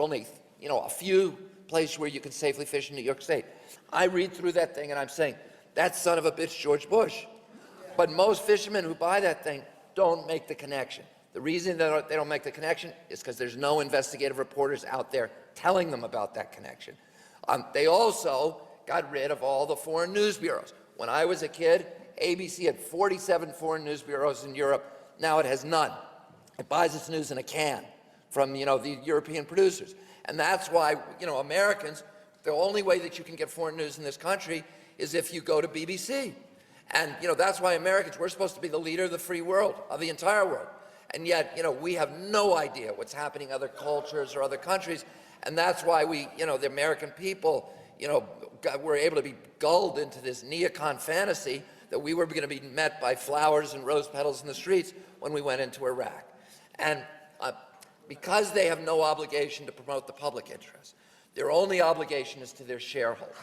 only, a few places where you can safely fish in New York State. I read through that thing and I'm saying, that son of a bitch, George Bush. But most fishermen who buy that thing don't make the connection. The reason that they don't make the connection is because there's no investigative reporters out there telling them about that connection. They also got rid of all the foreign news bureaus. When I was a kid, ABC had 47 foreign news bureaus in Europe. Now it has none. It buys its news in a can from, the European producers. And that's why, Americans, the only way that you can get foreign news in this country is if you go to BBC. And, that's why Americans, we're supposed to be the leader of the free world, of the entire world. And yet, we have no idea what's happening in other cultures or other countries. And that's why we, the American people, were able to be gulled into this neocon fantasy that we were going to be met by flowers and rose petals in the streets when we went into Iraq. And because they have no obligation to promote the public interest, their only obligation is to their shareholders.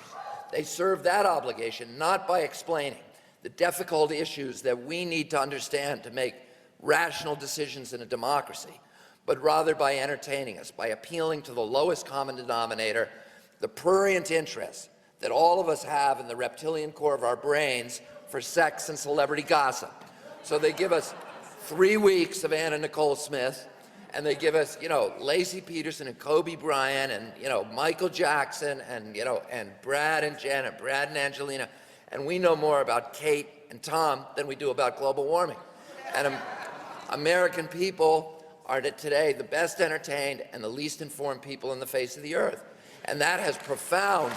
They serve that obligation not by explaining the difficult issues that we need to understand to make rational decisions in a democracy, but rather by entertaining us, by appealing to the lowest common denominator, the prurient interest that all of us have in the reptilian core of our brains for sex and celebrity gossip. So they give us 3 weeks of Anna Nicole Smith, and they give us, Lacey Peterson and Kobe Bryant and, Michael Jackson and, and Brad and Janet, Brad and Angelina, and we know more about Kate and Tom than we do about global warming. And American people are today the best entertained and the least informed people on the face of the earth. And that has profound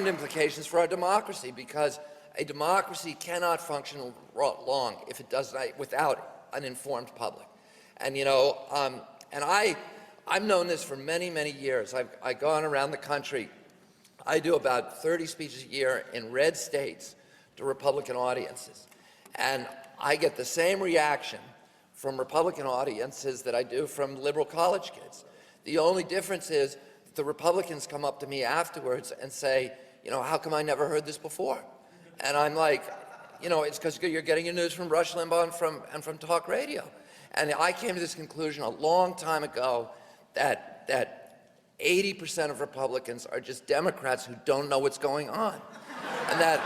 implications for our democracy, because a democracy cannot function long if it does not, without an informed public. And I've known this for many, many years. I've gone around the country. I do about 30 speeches a year in red states to Republican audiences. And I get the same reaction from Republican audiences that I do from liberal college kids. The only difference is that the Republicans come up to me afterwards and say, how come I never heard this before? And I'm like, it's because you're getting your news from Rush Limbaugh and from talk radio. And I came to this conclusion a long time ago that 80% of Republicans are just Democrats who don't know what's going on. And that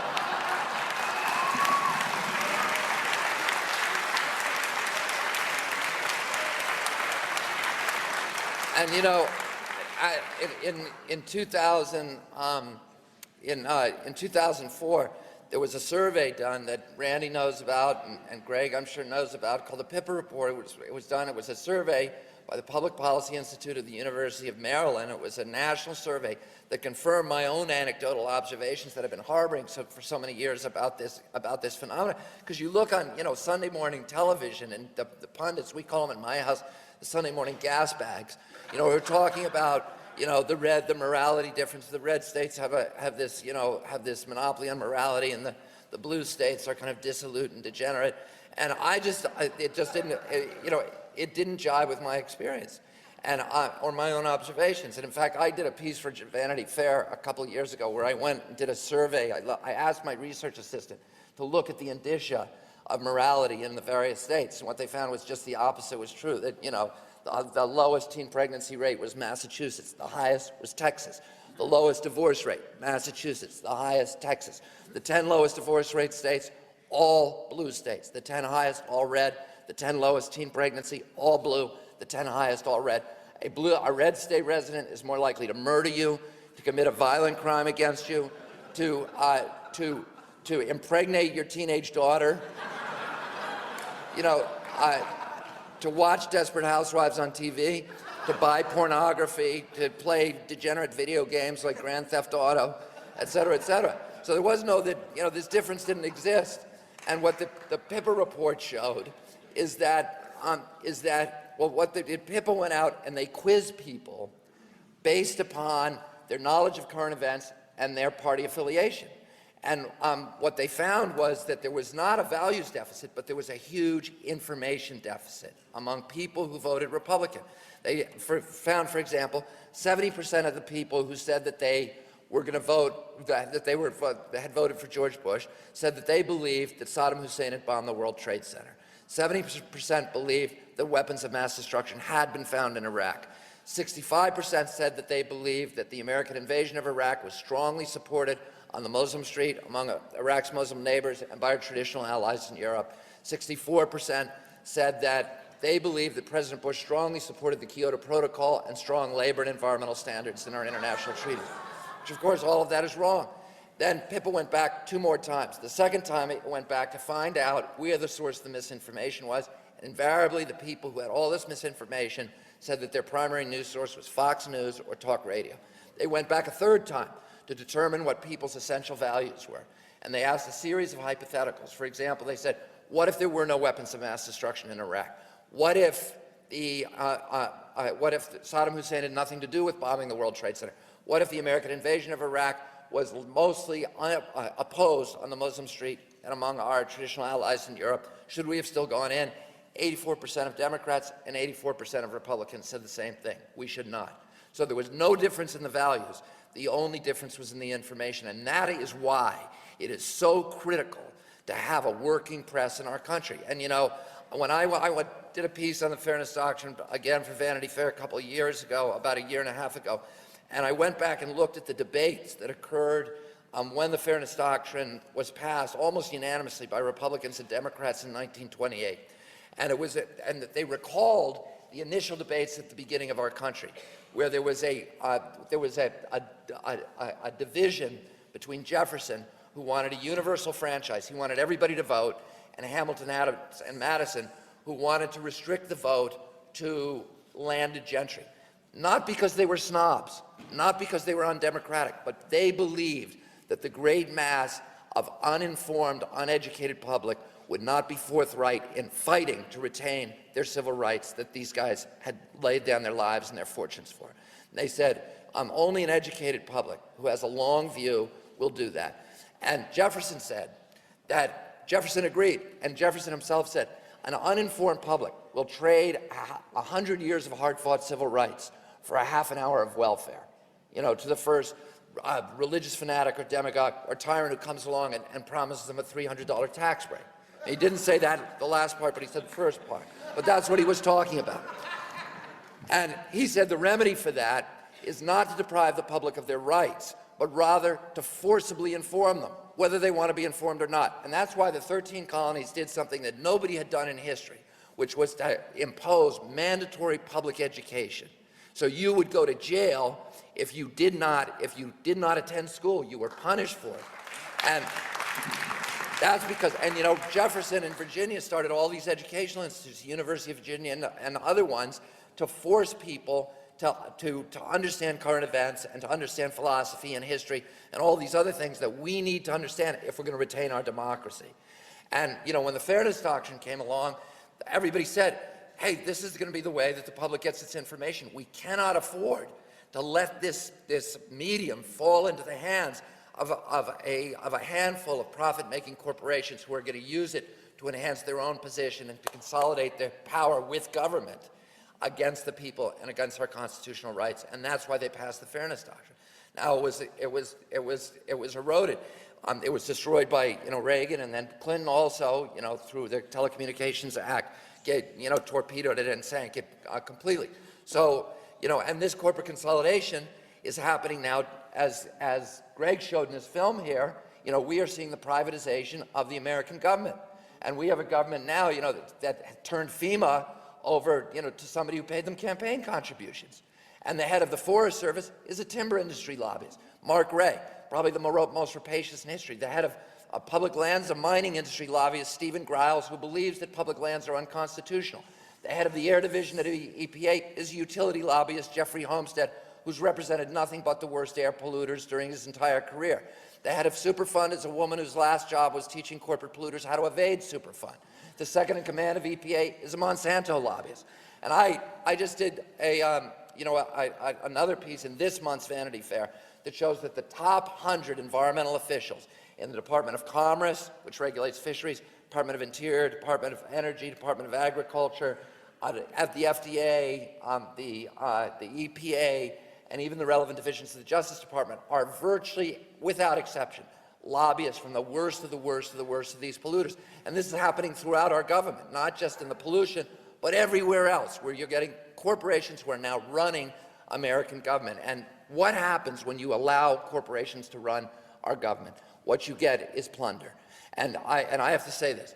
in 2004, there was a survey done that Randy knows about and Greg, I'm sure, knows about, called the Piper Report. It was a survey by the Public Policy Institute of the University of Maryland. It was a national survey that confirmed my own anecdotal observations that I've been harboring for so many years about this phenomenon. Because you look on, Sunday morning television, and the pundits, we call them in my house, the Sunday morning gas bags, we're talking about, the morality difference. The red states have this monopoly on morality, and the blue states are kind of dissolute and degenerate. And it didn't jive with my experience or my own observations. And in fact, I did a piece for Vanity Fair a couple of years ago where I went and did a survey. I asked my research assistant to look at the indicia of morality in the various states. And what they found was just the opposite was true, that, the lowest teen pregnancy rate was Massachusetts. The highest was Texas. The lowest divorce rate, Massachusetts. The highest, Texas. The 10 lowest divorce rate states, all blue states. The 10 highest, all red. The 10 lowest teen pregnancy, all blue. The 10 highest, all red. A red state resident is more likely to murder you, to commit a violent crime against you, to impregnate your teenage daughter, to watch Desperate Housewives on TV, to buy pornography, to play degenerate video games like Grand Theft Auto, et cetera, et cetera. So there was no this difference didn't exist. And what the Piper report showed is that Piper went out and they quizzed people based upon their knowledge of current events and their party affiliation. And what they found was that there was not a values deficit, but there was a huge information deficit among people who voted Republican. They found, for example, 70% of the people who said that they were going to vote, that had voted for George Bush, said that they believed that Saddam Hussein had bombed the World Trade Center. 70% believed that weapons of mass destruction had been found in Iraq. 65% said that they believed that the American invasion of Iraq was strongly supported on the Muslim street among Iraq's Muslim neighbors and by our traditional allies in Europe. 64% said that they believed that President Bush strongly supported the Kyoto Protocol and strong labor and environmental standards in our international treaties, which of course all of that is wrong. Then Pippa went back 2 more times. The second time it went back to find out where the source of the misinformation was. And invariably, the people who had all this misinformation said that their primary news source was Fox News or talk radio. They went back a 3rd time to determine what people's essential values were. And they asked a series of hypotheticals. For example, they said, what if there were no weapons of mass destruction in Iraq? What if Saddam Hussein had nothing to do with bombing the World Trade Center? What if the American invasion of Iraq was mostly opposed on the Muslim street and among our traditional allies in Europe? Should we have still gone in? 84% of Democrats and 84% of Republicans said the same thing. We should not. So there was no difference in the values. The only difference was in the information, and that is why it is so critical to have a working press in our country. And you know, when I did a piece on the fairness doctrine, again for Vanity Fair a couple of years ago, about a year and a half ago, and I went back and looked at the debates that occurred when the fairness doctrine was passed almost unanimously by Republicans and Democrats in 1928. And they recalled the initial debates at the beginning of our country, where there was a division between Jefferson, who wanted a universal franchise, he wanted everybody to vote, and Hamilton, Adams, and Madison, who wanted to restrict the vote to landed gentry. Not because they were snobs, not because they were undemocratic, but they believed that the great mass of uninformed, uneducated public would not be forthright in fighting to retain their civil rights that these guys had laid down their lives and their fortunes for. And they said, only an educated public who has a long view will do that. And Jefferson said that, Jefferson agreed, and Jefferson himself said, an uninformed public will trade 100 years of hard-fought civil rights for a half an hour of welfare, you know, to the first religious fanatic or demagogue or tyrant who comes along and promises them a $300 tax break. He didn't say that, the last part, but he said the first part. But that's what he was talking about. And he said the remedy for that is not to deprive the public of their rights, but rather to forcibly inform them, whether they want to be informed or not. And that's why the 13 colonies did something that nobody had done in history, which was to impose mandatory public education. So you would go to jail if you did not attend school. You were punished for it. And that's because, and you know, Jefferson in Virginia started all these educational institutes, the University of Virginia and other ones, to force people to understand current events and to understand philosophy and history and all these other things that we need to understand if we're going to retain our democracy. And you know, when the fairness doctrine came along, everybody said, hey, this is going to be the way that the public gets its information. We cannot afford to let this medium fall into the hands of a handful of profit-making corporations who are going to use it to enhance their own position and to consolidate their power with government against the people and against our constitutional rights. And that's why they passed the fairness doctrine. Now it was eroded. It was destroyed by Reagan, and then Clinton also, through the Telecommunications Act, torpedoed it and sank it completely. So and this corporate consolidation is happening now, as Greg showed in his film here. We are seeing the privatization of the American government, and we have a government now, that turned FEMA over, to somebody who paid them campaign contributions. And the head of the Forest Service is a timber industry lobbyist, Mark Ray, probably the most rapacious in history. The head of public lands, a mining industry lobbyist, Stephen Griles, who believes that public lands are unconstitutional. The head of the Air Division at the EPA is a utility lobbyist, Jeffrey Homestead, who's represented nothing but the worst air polluters during his entire career. The head of Superfund is a woman whose last job was teaching corporate polluters how to evade Superfund. The second in command of EPA is a Monsanto lobbyist. And I just did another piece in this month's Vanity Fair that shows that the top 100 environmental officials in the Department of Commerce, which regulates fisheries, Department of Interior, Department of Energy, Department of Agriculture, at the FDA, the EPA, and even the relevant divisions of the Justice Department are virtually, without exception, lobbyists from the worst of the worst of the worst of these polluters. And this is happening throughout our government, not just in the pollution, but everywhere else, where you're getting corporations who are now running American government. And what happens when you allow corporations to run our government? What you get is plunder. And I have to say this.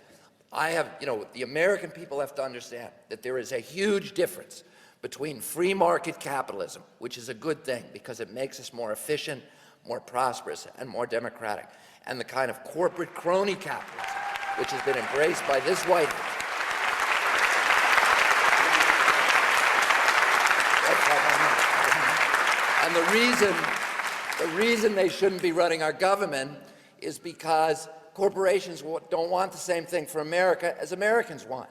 The American people have to understand that there is a huge difference between free market capitalism, which is a good thing because it makes us more efficient, more prosperous, and more democratic, and the kind of corporate crony capitalism which has been embraced by this White House. And the reason they shouldn't be running our government is because corporations don't want the same thing for America as Americans want.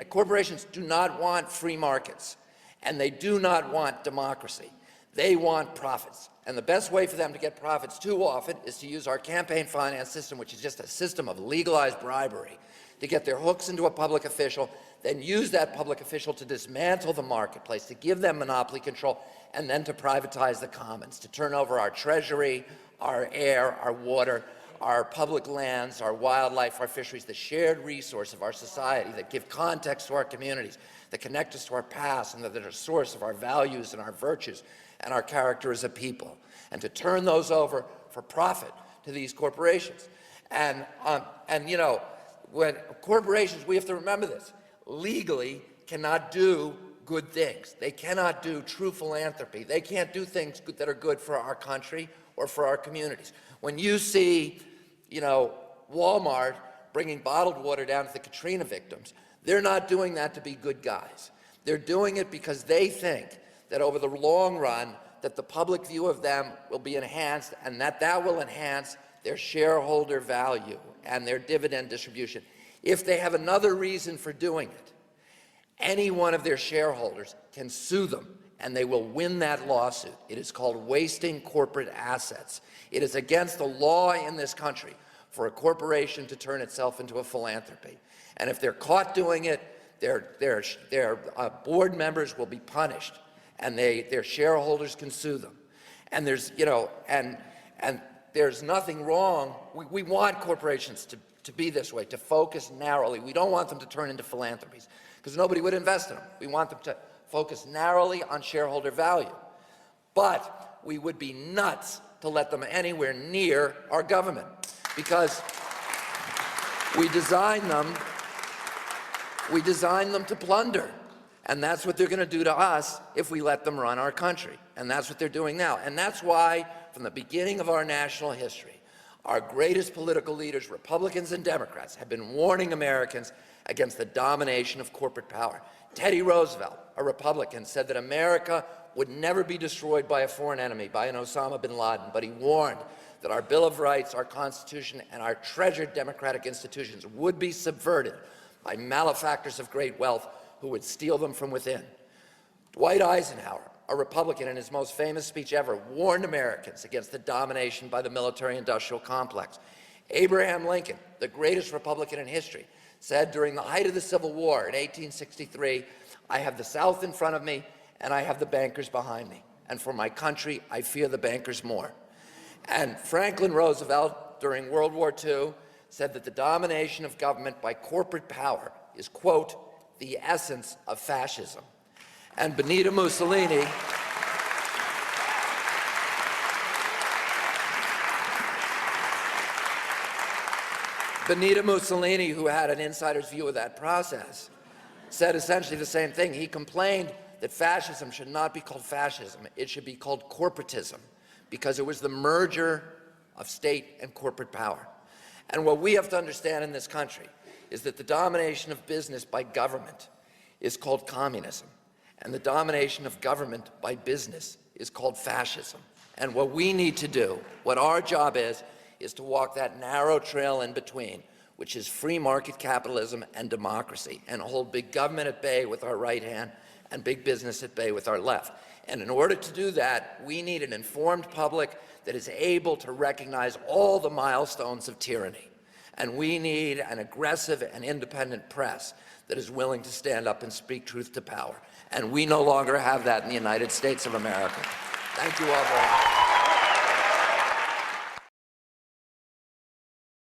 Corporations do not want free markets, and they do not want democracy. They want profits. And the best way for them to get profits too often is to use our campaign finance system, which is just a system of legalized bribery, to get their hooks into a public official, then use that public official to dismantle the marketplace, to give them monopoly control, and then to privatize the commons, to turn over our treasury, our air, our water, our public lands, our wildlife, our fisheries, the shared resource of our society that give context to our communities, that connect us to our past, and that are a source of our values and our virtues and our character as a people, and to turn those over for profit to these corporations. And when corporations, we have to remember this, legally cannot do good things. They cannot do true philanthropy. They can't do things that are good for our country or for our communities. When you see, Walmart bringing bottled water down to the Katrina victims, they're not doing that to be good guys. They're doing it because they think that over the long run, that the public view of them will be enhanced, and that will enhance their shareholder value and their dividend distribution. If they have another reason for doing it, any one of their shareholders can sue them, and they will win that lawsuit. It is called wasting corporate assets. It is against the law in this country for a corporation to turn itself into a philanthropy. And if they're caught doing it, their board members will be punished, and their shareholders can sue them. And there's, and there's nothing wrong. We want corporations to be this way, to focus narrowly. We don't want them to turn into philanthropies, because nobody would invest in them. We want them to focus narrowly on shareholder value. But we would be nuts to let them anywhere near our government, because we design them to plunder. And that's what they're going to do to us if we let them run our country. And that's what they're doing now. And that's why, from the beginning of our national history, our greatest political leaders, Republicans and Democrats, have been warning Americans against the domination of corporate power. Teddy Roosevelt, a Republican, said that America would never be destroyed by a foreign enemy, by an Osama bin Laden, but he warned that our Bill of Rights, our Constitution, and our treasured democratic institutions would be subverted by malefactors of great wealth who would steal them from within. Dwight Eisenhower, a Republican, in his most famous speech ever, warned Americans against the domination by the military-industrial complex. Abraham Lincoln, the greatest Republican in history, said during the height of the Civil War in 1863, "I have the South in front of me, and I have the bankers behind me. And for my country, I fear the bankers more." And Franklin Roosevelt, during World War II, said that the domination of government by corporate power is, quote, "the essence of fascism." And Benito Mussolini, who had an insider's view of that process, said essentially the same thing. He complained that fascism should not be called fascism. It should be called corporatism, because it was the merger of state and corporate power. And what we have to understand in this country is that the domination of business by government is called communism, and the domination of government by business is called fascism. And what we need to do, what our job is to walk that narrow trail in between, which is free market capitalism and democracy, and hold big government at bay with our right hand and big business at bay with our left. And in order to do that, we need an informed public that is able to recognize all the milestones of tyranny. And we need an aggressive and independent press that is willing to stand up and speak truth to power. And we no longer have that in the United States of America. Thank you all very much.